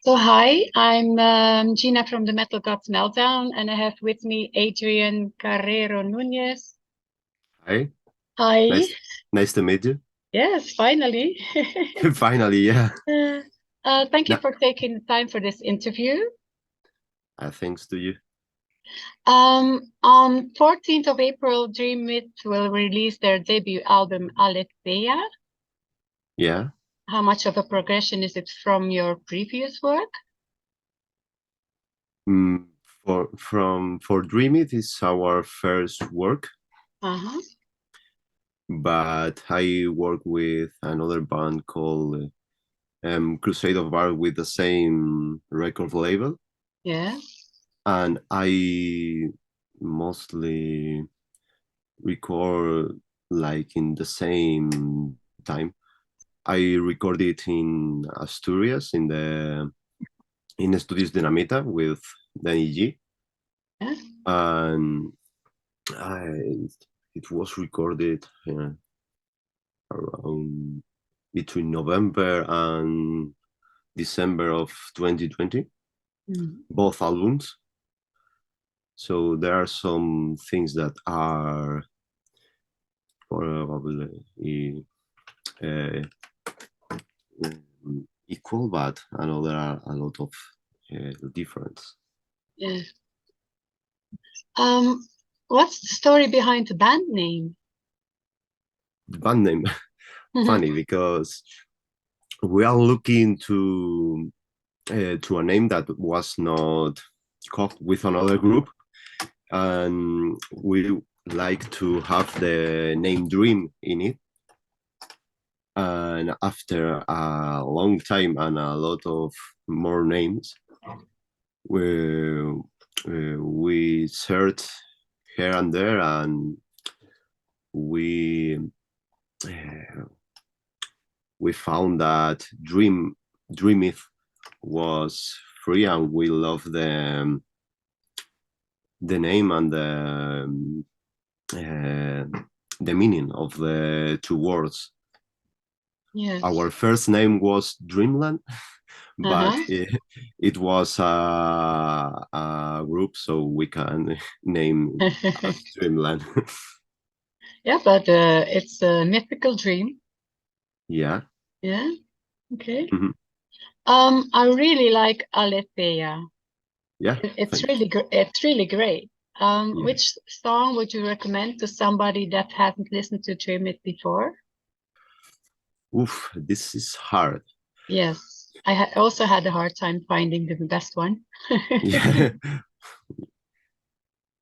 So hi, I'm Gina from the Metal Gods Meltdown, and I have with me Adrian Carrero Nunez. Hi, Hi. nice to meet you. Yes, finally. Finally, yeah. Thank you No, for taking the time for this interview. thanks to you. On 14th of April, Dreamyth will release their debut album Aletheia. Yeah. How much of a progression is it from your previous work? Mm, for Dreamyth is our first work, Uh-huh. but I work with another band called Crusade of Bar with the same record label, Yeah. and I mostly record like in the same time. I recorded in Asturias in the Studios Dinamita with Danny G, Yeah. and it was recorded around between November and December of 2020, Mm. both albums. So there are some things that are probably uh, equal, but I know there are a lot of difference. Yeah. Um, what's the story behind the band name? The band name, funny because we are looking to a name that was not cooked with another group, and we like to have the name Dream in it. And after a long time and a lot of more names, we searched here and there, and we uh, we found that Dreamyth was free, and we love the name and the meaning of the two words. Yes. Our first name was Dreamland, but Uh-huh. it was a group, so we can name as Dreamland. Yeah, but it's a mythical dream. Yeah. Yeah. Okay. Mhm. I really like Aletheia. Yeah. It's Thank it's really great. you. Yeah. Which song would you recommend to somebody that hasn't listened to Dream It before? Oof, this is hard. Yes, I ha also had a hard time finding the best one. Yeah.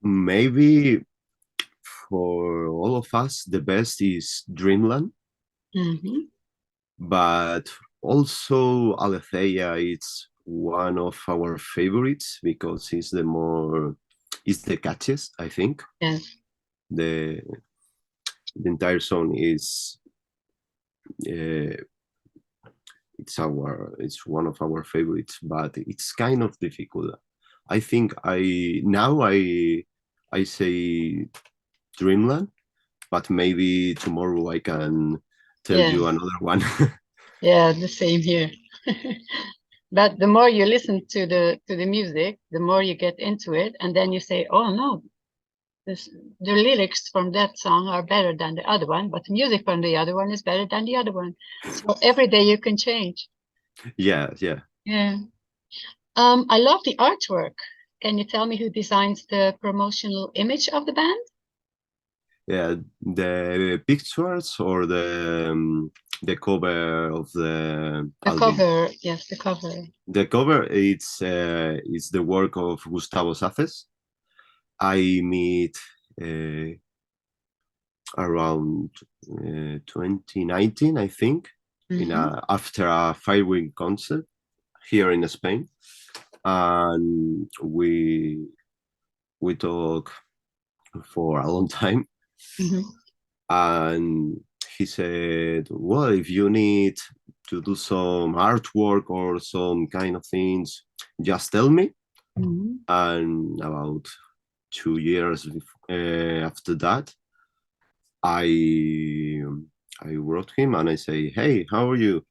Maybe for all of us, the best is Dreamland, Hmm. but also Aletheia, it's one of our favorites because it's the catchiest, I think. Yes. The the entire song is uh, it's one of our favorites, but it's kind of difficult. I think I say Dreamland, but maybe tomorrow I can tell Yeah. you another one. Yeah, the same here. But the more you listen to the music, the more you get into it, and then you say, "Oh no, this, the lyrics from that song are better than the other one, but the music from the other one is better than the other one." So every day you can change. Yeah, yeah. Yeah. I love the artwork. Can you tell me who designs the promotional image of the band? Yeah, the pictures or the cover of the The album. cover, yes, the cover. The cover it's the work of Gustavo Saces. I meet uh, around 2019, I think, in Hmm. after a firework concert here in Spain, and we talk for a long time, Hmm. and he said, well, if you need to do some artwork or some kind of things, just tell me. Hmm. And about 2 years after that, i I wrote him and I say, hey, how are you?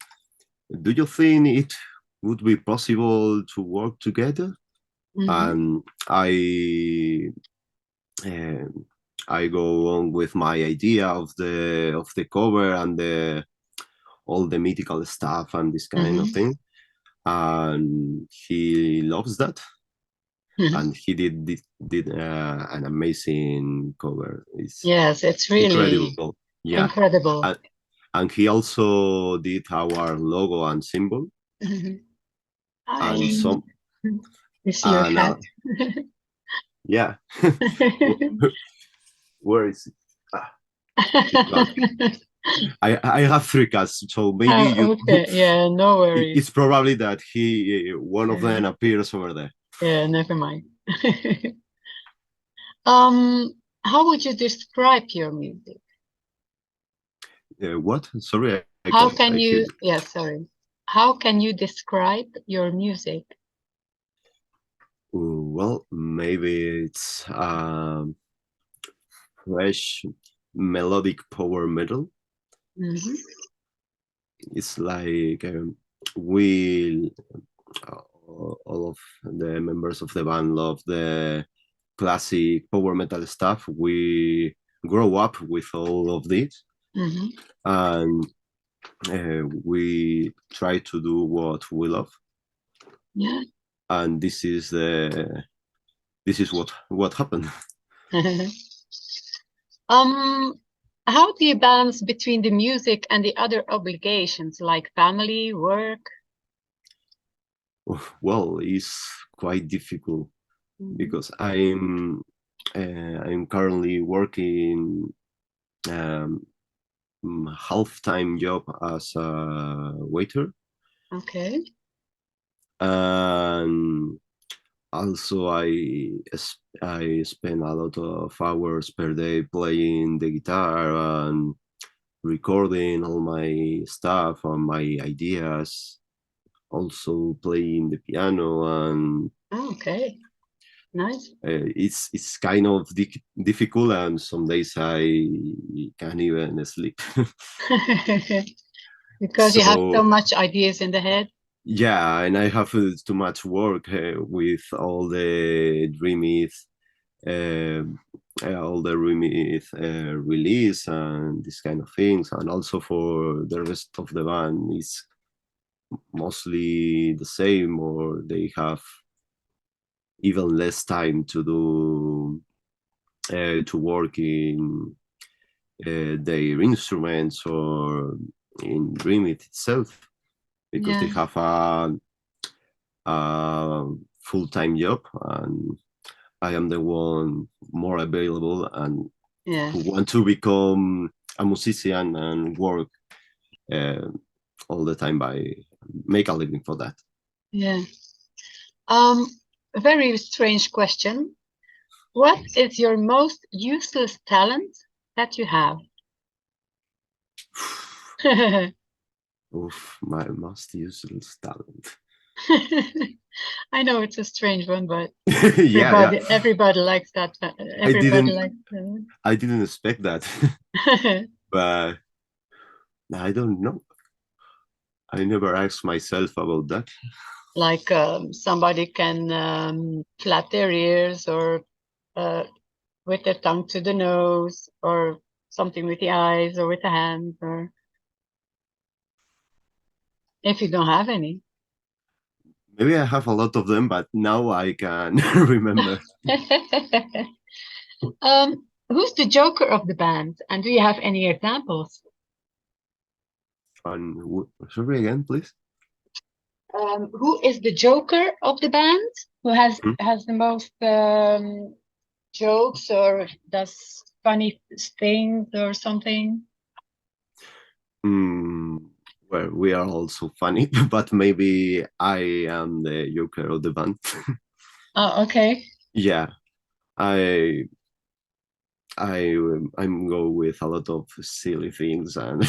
Do you think it would be possible to work together. And I go on with my idea of the cover and all the mythical stuff and this kind of thing, and he loves that. And he did an amazing cover. Yes, it's really incredible. Yeah, incredible. And he also did our logo and symbol. And some. It's your hat. Yeah. Where is it? I have 3 cats, so maybe okay. Yeah, no worries. It's probably that one of them appears over there. Yeah, never mind. How would you describe your music? What? Sorry, How can you? Yeah, sorry. How can you describe your music? Well, maybe it's fresh melodic power metal. It's like all of the members of the band love the classic power metal stuff. We grow up with all of this, and we try to do what we love. Yeah. And this is what happened. How do you balance between the music and the other obligations like family, work? Well, it's quite difficult because I'm currently working half-time job as a waiter. Okay. And also I spend a lot of hours per day playing the guitar and recording all my stuff and my ideas, also playing the piano. And okay, nice. It's kind of difficult, and some days I can't even sleep. Because you have so much ideas in the head. Yeah, and I have too much work with all the Dreamyth, release and these kind of things, and also for the rest of the band, it's mostly the same, or they have even less time to do to work in their instruments or in Dreamyth itself, because they have a full-time job, and I am the one more available and who want to become a musician and work all the time by make a living for that. Yeah. A very strange question. What is your most useless talent that you have? Oof, my most useless talent. I know it's a strange one, but everybody likes that. Everybody likes that. I didn't expect that. But I don't know. I never asked myself about that. Like somebody can flap their ears, or with their tongue to the nose, or something with the eyes, or with the hands, or if you don't have any. Maybe I have a lot of them, but now I can remember. Who's the joker of the band, and do you have any examples? Sorry again, please. Who is the joker of the band? Who has the most jokes or does funny things or something? Well, we are also funny, but maybe I am the joker of the band. Oh, okay. Yeah, I'm go with a lot of silly things, and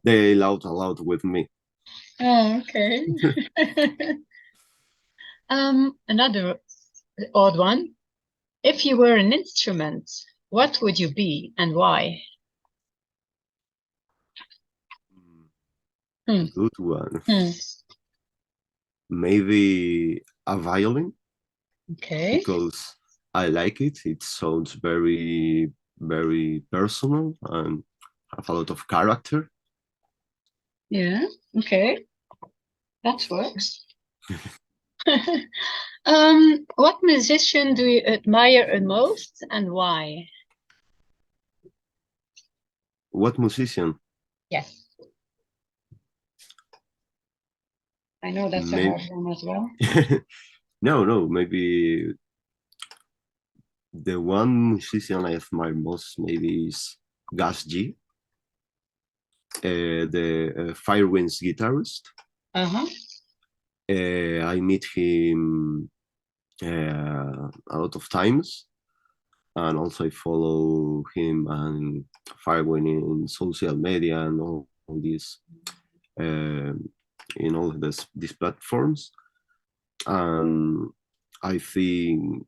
they laugh a lot with me. Oh, okay. Another odd one. If you were an instrument, what would you be and why? Good one. maybe a violin, Okay. because I like it. It sounds very, very personal and have a lot of character. Yeah. Okay. That works. What musician do you admire the most and why? What musician? Yes. I know that's a Maybe hard one as well. no, maybe the one musician I admire most maybe is Gas G, the Firewinds guitarist. Uh-huh. I meet him a lot of times, and also I follow him and Firewind in social media and all these in all these platforms. And I think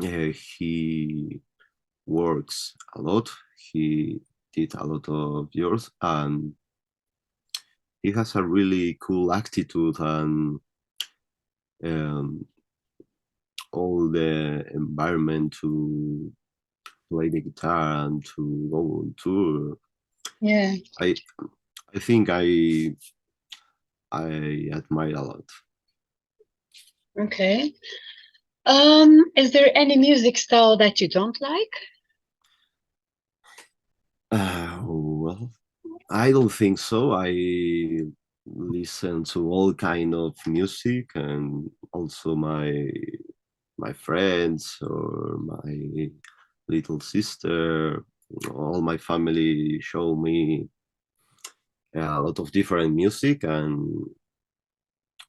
he works a lot. He did a lot of yours, and he has a really cool attitude, and um, all the environment to play the guitar and to go on tour. Yeah. I think I admire a lot. Okay. Is there any music style that you don't like? Well, I don't think so. I listen to all kind of music, and also my friends or my little sister, all my family show me a lot of different music, and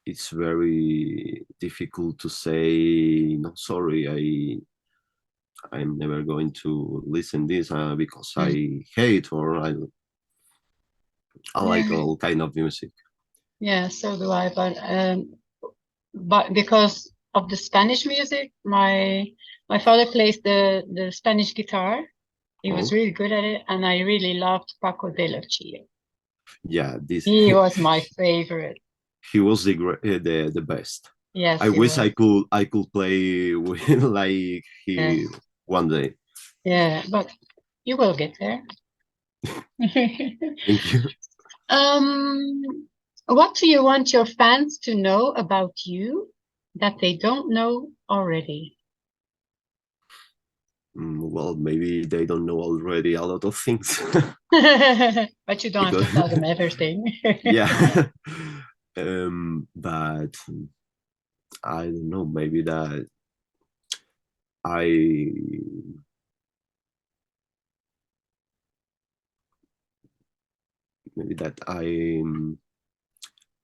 it's very difficult to say no. Sorry, I'm never going to listen this because Mm. I hate or I like Yeah. all kind of music. Yeah, so do I, but because of the Spanish music, my father plays the Spanish guitar. He was Oh, really good at it, and I really loved Paco de la Chile. yeah, this He was my favorite. he was the best. Yes, I he wish was. I could play with like Yes. he one day. Yeah, but you will get there. Thank you. Um, what do you want your fans to know about you that they don't know already? Well, maybe they don't know already a lot of things But you don't have because to tell them everything. yeah. But I don't know. I maybe that I'm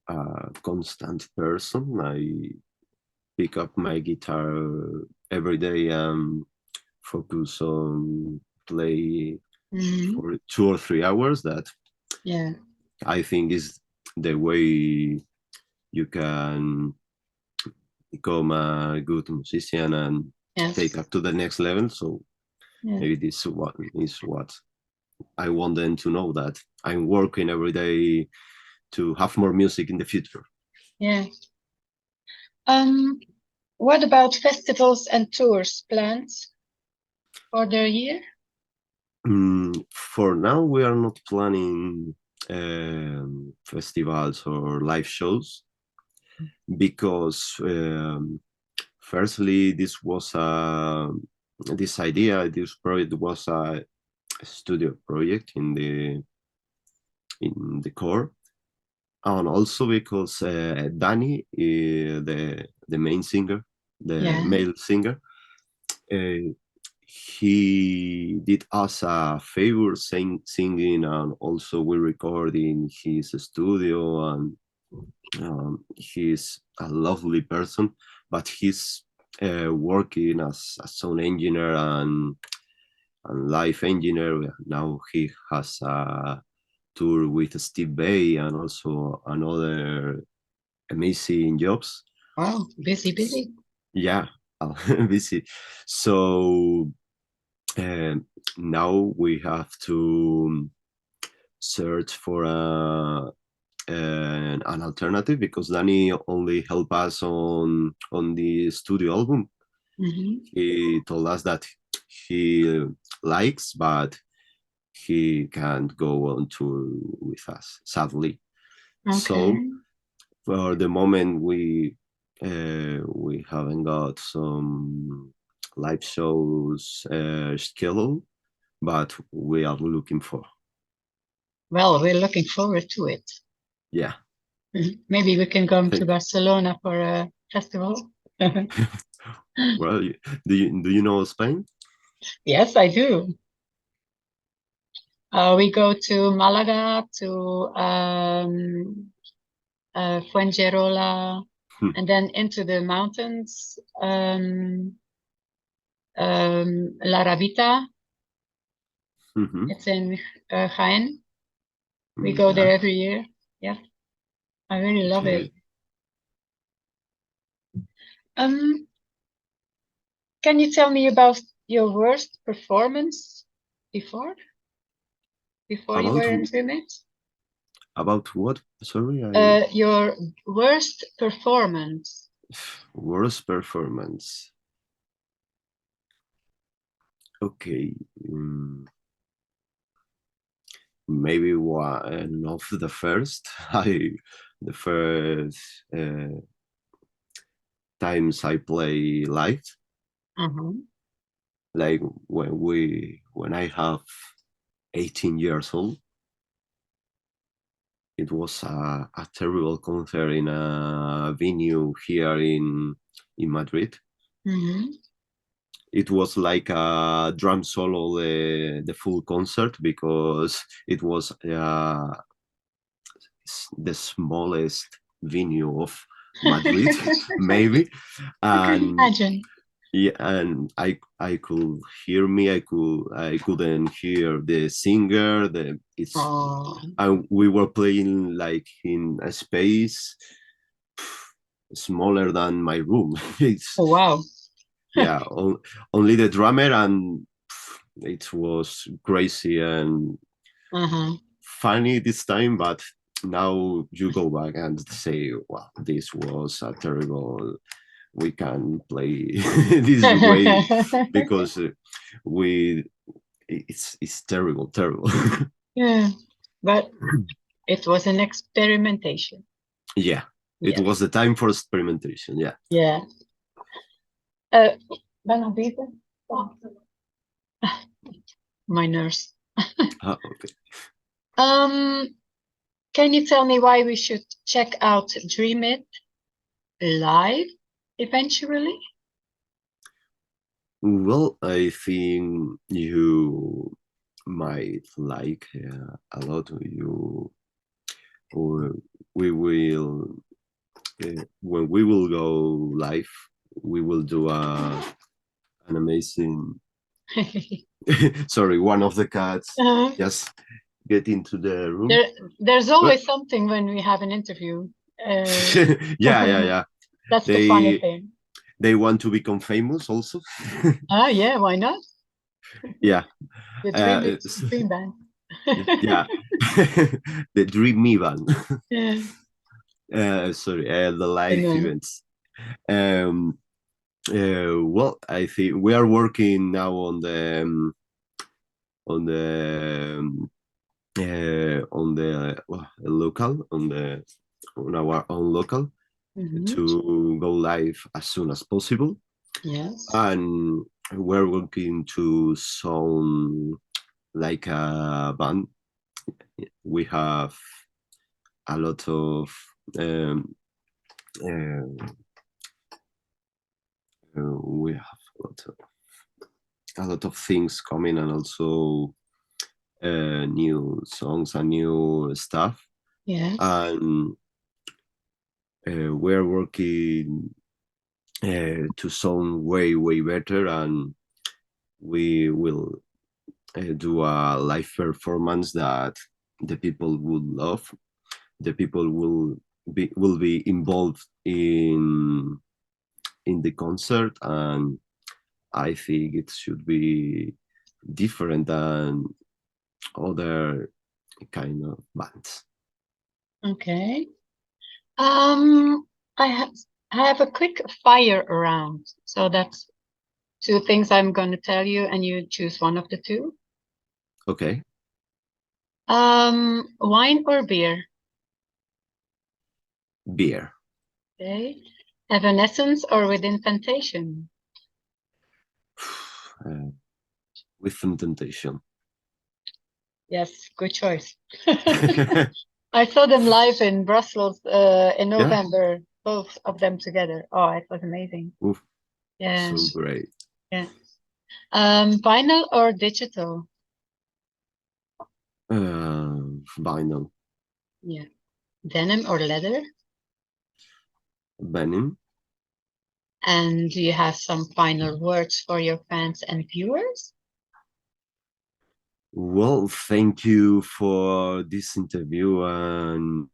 a constant person. I pick up my guitar every day and focus on play Mhm. for 2 or 3 hours. That Yeah. I think is the way you can become a good musician and take Yes. up to the next level. So Yeah. maybe this is what I want them to know, that I'm working every day to have more music in the future. Yeah. Um, what about festivals and tours planned for the year? For now, we are not planning festivals or live shows because, firstly, this project was a studio project in the core, and also because Danny, the main singer, the Yeah. male singer, uh, he did us a favor singing, and also we record in his studio, and he's a lovely person, but he's working as a sound engineer and live engineer. Now he has a tour with Steve Bay and also another amazing jobs. Wow. Busy, busy. Yeah, busy. So now we have to search for an alternative, because Danny only helped us on the studio album. He told us that he likes, but he can't go on tour with us, sadly. So for the moment, we haven't got some live shows scheduled, but we are looking for. Well, we're looking forward to it. Yeah. Maybe we can come to Barcelona for a festival. Well, do you know Spain? Yes, I do. We go to Malaga, to Fuengirola, and then into the mountains, La Rabita. It's in Jaén. We go there every year. Yeah, I really love it. Can you tell me about your worst performance before you were in Dreamyth? About what? Sorry, your worst performance. Worst performance. Okay. Maybe one of the first. The first times I play live. Like when I have 18 years old. It was a terrible concert in a venue here in Madrid. It was like a drum solo the full concert, because it was the smallest venue of Madrid, maybe. I can imagine. Yeah, and I could hear me. I couldn't hear the singer. And we were playing like in a space smaller than my room. Oh wow! Yeah, only the drummer, and it was crazy and funny this time. But now you go back and say, "Wow, this was a terrible." We can play this way because it's terrible. Yeah, but it was an experimentation. Yeah, it was the time for experimentation. Yeah. Yeah. My nurse. Okay. Can you tell me why we should check out Dreamyth live eventually? Well, I think you might like a lot. We will when we will go live, we will do an amazing. Sorry, one of the cats just get into the room. There's always something when we have an interview. Yeah. That's the funny thing. They want to become famous also. Yeah, why not? Yeah. The Dream Band. Yeah. The Dreamyth band. Yeah. Sorry, the live events. Well, I think we are working now on our own local to go live as soon as possible. Yes. And we're working to sound like a band. We have a lot of a lot of things coming, and also new songs and new stuff. Yes. And we're working to sound way better, and we will do a live performance that the people would love. The people will be involved in the concert, and I think it should be different than other kind of bands. Okay. I have a quick fire round. So that's two things I'm going to tell you, and you choose one of the two. Okay. Wine or beer? Beer. Okay. Evanescence or Within Temptation? Within Temptation. Yes, good choice. I saw them live in Brussels in November, both of them together. Oh, it was amazing. Oof, Yeah. so great. Yeah. Vinyl or digital? Vinyl. Yeah. Denim or leather? Denim. And do you have some final words for your fans and viewers? Well, thank you for this interview and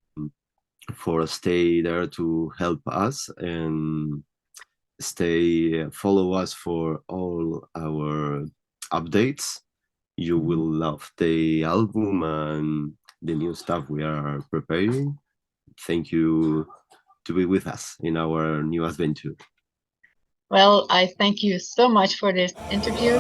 for stay there to help us, and follow us for all our updates. You will love the album and the new stuff we are preparing. Thank you to be with us in our new adventure. Well, I thank you so much for this interview.